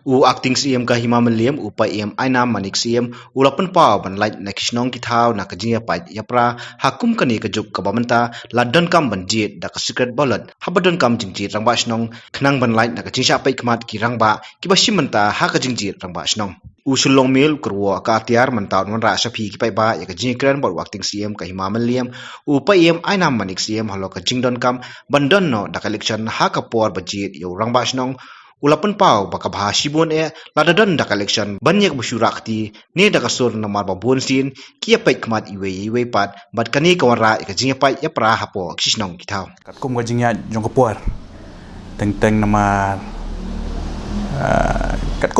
u acting CM ka hima meliam u pa em aina manik CM ulapan pa ban light na kisnong kithau na kajia pa yapra hakum kani ka juk ka bamanta ladon kam banjit da ka secret ballot habadon kam jingjit rangba snong khnang ban light na ka jingsha pai kmat ki rangba ki basimanta ha ka jingjit rangba snong usulong mil kurwa ka tiar mantaw non ra sapi ki pai ba ya ka jingkran bol acting CM ka hima meliam u pa em aina manik CM halo ka jingdon kam bandon no da ka election ha ka por banjit yo rangba snong ulapan pau baka bahasibon ladadon dak election banyak bersyurakti ne dak asur namar babon sin kia pai kmat iwe pat bat kani kawara ka jinga pai ya pra hapo kisnong kitau kat kum ga jingya jong ka puar teng nama kat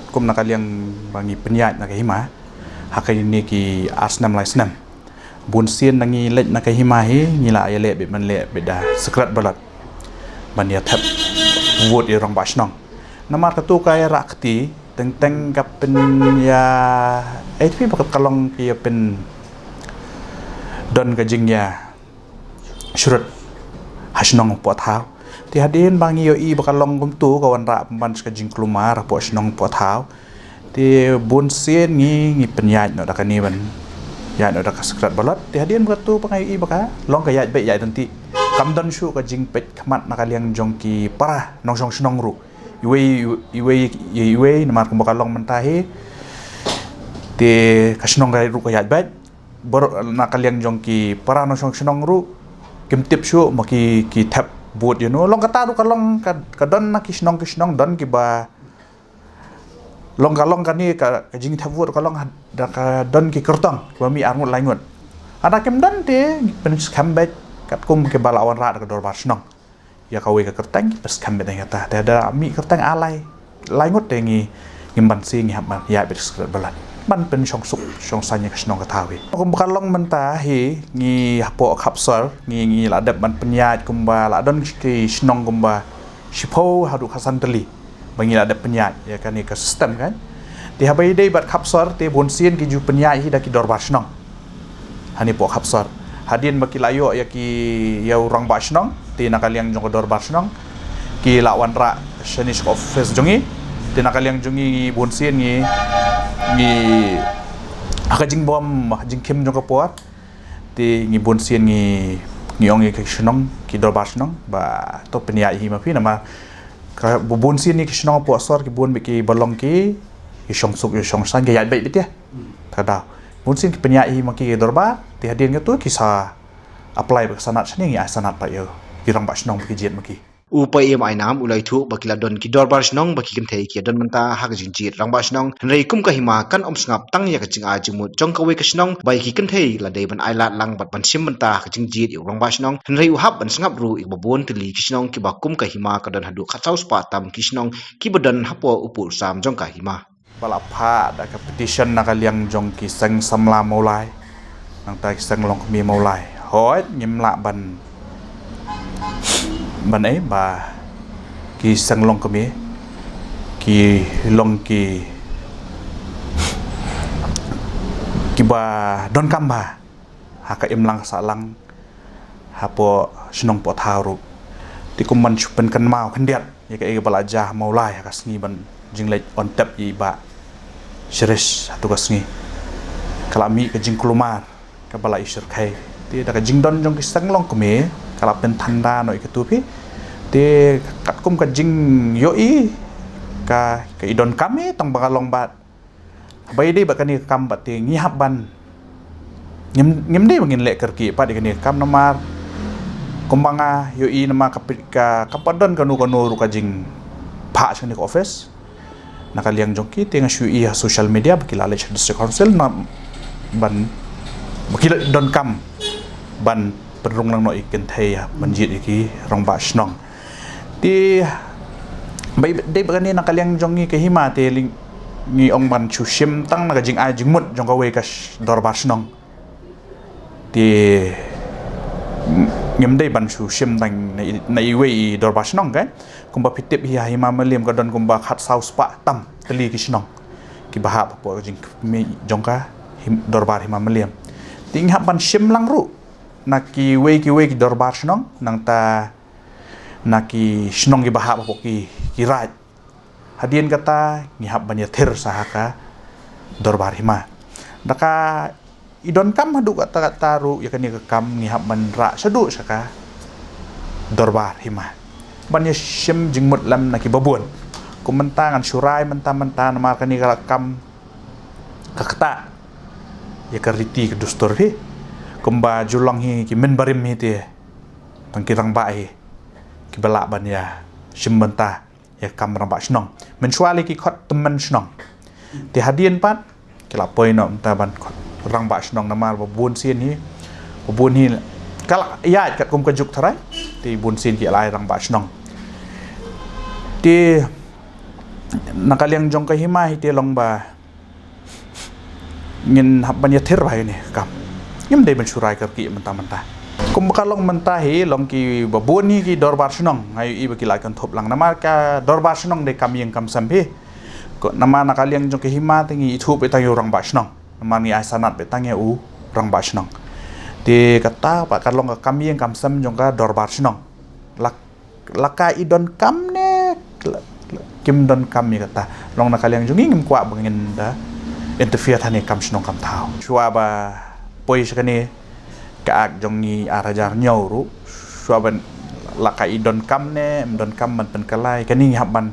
kum nakaliang bangi penyat na hima hakai ni ki asnam lai snam bun sin nangi let na hima hi ngila ya le be man le be da secret balat ban ya thap wood i rong basnong namar katu kaya rakti teng kap pen ya HP bakat kalong ki pen don ka jingya syurut hasnong pot hau ti hadin bangi yo i bakalong kum tu kawan ra pemban ka jing klumar po snong pot hau ti bun sien ngi penyat no dakani ban ya no dak sekrat balat ti hadin katu pangai i baka long ka ya be ya tanti kamdan shu ka jing pet khamat nakaliang jongki para nong song snong ru iwe namar kum bakalong mentahi ti kasnong rai ru ka ya bet bor nakaliang jongki para nong song snong ru kim tip shu maki ki tap buat you know long kata ru kalong ka don na kisnong don ki ba long kalong kani ka jing tap buat kalong da ka don ki kertong ba mi armut laingut ada kim don te pen skambet kat kum ke balawan ra ka dor basnong ya kawe ka kertang pas kambet yang kata ada mi kertang alai laingut te ngi ngimban si ngi hab ya bet skrat balat ban pen song sanya kasnong ka tawi kum bakalong mentahi ngi hapo kapsal ngi ladap ban penyat kumba ladon ki snong kumba sipo hadu kasanteli bangi ladap penyat ya kan ni ka sistem kan ti habai dei bat kapsal te bonsin ki ju penyat hi da ki dor basnong hani po kapsal hadin baki layo ya ki ya orang basnong ti nakaliang jong dor basnong ki lawan ra shanish office jongi ti nakaliang jongi bonsin ngi akajing bom jing kim jong kapor ti ngi bonsin ngi ong ki snong ki dor basnong ba to penia hi ma pi nama ka bonsin ni ki snong po sor ki bon bi ki balong ki song suk song san ga ya bai bit ya tada bonsin ki penia hi ma ki dorba ti hadin ga tu ki sa apply ba sanat sani ngi sanat pa yo kirang basnong ki jet ma ki upai em ainam ulai thu bakila don ki dor basnong baki kan thei ki don manta ha ka jingjit rang basnong rei kum ka hima kan om sngap tang ya ka jinga jimut jong ka we ka snong bai ki kan thei la dei ban ai lat lang bat ban sim manta ka jingjit rang basnong rei u hab ban sngap ru ik babon tili ki snong ki ba kum ka hima ka don hadu khatsau spa tam ki snong ki badan hapo upur sam jong ka hima bala pha da ka petition nakaliang jong ki sang samla maulai nang ta ki sang long mi maulai hoi ngim la ban ấy bà ki sang long kami ki long ki ba don kamba haka imlang salang hapo snong po tharu ti kuman chupen kan mau khandiat ya ka balaja maulai haka sngi ban jinglek on tap i ba shirish hatu ka sngi kalami ka jingklumar ka bala isir khai ti da ka jingdon jong ki sang long kami kalau pen tanda noi ketupi te kat kum ka jing yoi ka idon kami tong bakalong bat bai dei bakani kam bat te ngi habban ngim dei bangin le kerki pa de kani kam namar kumbanga yoi nama ka kapadon kanu ru ka jing pha chani office nakaliang jongki te ngashu i social media bakila le district council na ban bakila don kam ban perung lang no iken thei banjit iki rong basnong ti bai dei bagani nakaliang jongi ke hima te ling ni ong ban chu sim tang na jing a jing mut jong ka we ka dor basnong ti ngem dei ban chu sim tang na i we dor basnong kan kumba pitip hi hima malim ka don kumba khat sau spa tam teli ki snong ki baha po jing mi jong ka dor bar hima malim ting ha ban sim lang ru naki we ki dorbar snong nang ta naki snong ki baha po ki rat hadian kata ngihap banyak tir sahaka dorbar hima daka idon kam hadu kata taru ya kani kam ngihap banra sadu saka dorbar hima banyak syem jingmut lam naki babun kumentangan syurai mentah-mentah nama kani kam kakta ya kariti ke dustur hi kumba julang hi ki men barim hi te pangkirang bae ki balak ban ya shimbenta ya kam rambak snong mensuali ki khot temen snong ti hadian pat ki la poi no ta ban khot rambak snong nama bun sin hi bun hi kala ya kat kum kajuk tharai ti bun sin ki lai rambak snong ti nakaliang jong ka hima hi ti long ba ngin hab banyak tir bai ni kam ngim dei mensurai kerki mentah-mentah kum kalong mentah hi long ki babun ni ki dorbar snong ngai i baki lai kan thop lang nama ka dorbar snong de kam yang kam sampi ko nama nakaliang jong ke hima tingi thu pe tang rang ba snong nama ni ai sanat pe tang u rang ba snong di kata pak kalong ka kam yang kam sam jong ka dorbar snong laka idon kam ne kim don kam ni kata long nakaliang jong ngim kwa bangin da interfere thani kam snong kam thau chua ba poi sakani ka jong ni arajar nyau ru chua ban laka idon kam ne don kam man pen kalai kani hab ban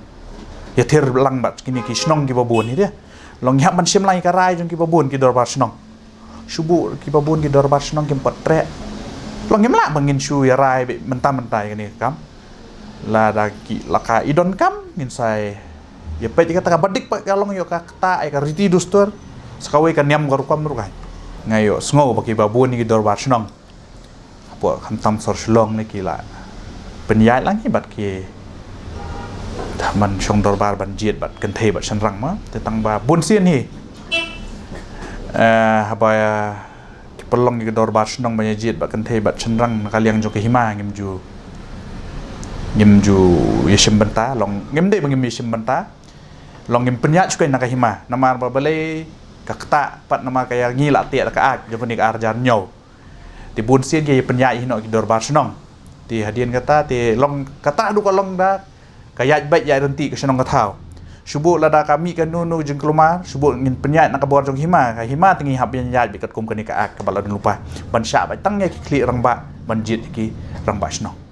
ya thir lang bat kini ki snong ki babun ni dia long hab man sim lai ka rai jong ki babun ki dorbar snong subu ki babun ki dorbar snong ki potre long ngem la bangin shu ya rai mentam-mentai kani kam la da ki laka idon kam ngin sai ya pe jika tengah badik pak kalong yo kata ai ka riti dustur sakawe kan nyam garu kam rukai ngayo sngo baki babun ni dorbar snong apo khantam sor shlong ni kila penyai lang bat ki man shong dorbar ban jiet bat kan thei bat sanrang ma te tang ba bun sien hi haba ki pelong ni dorbar snong ban jiet bat kan thei bat sanrang kaliang jo ke hima ngim ju yeshim benta long ngim dei bangim yeshim benta long ngim penyak cukai nak hima nama balai kakta pat nama kaya ngila tiak ka ak jepuni ka arjar nyau ti bun sien ke penyak hino ki dorbar snong ti hadian kata ti long kata du kolong da kaya baik ya renti ke snong ka thau subu lada kami kan nunu jeng kelumar subu ngin penyak nak bor jong hima ka hima tingi hab yan ya bikat kum kani ka ak ka balad lupa ban sya ba tang ya ki kli rang ba ban jit ki rang ba snong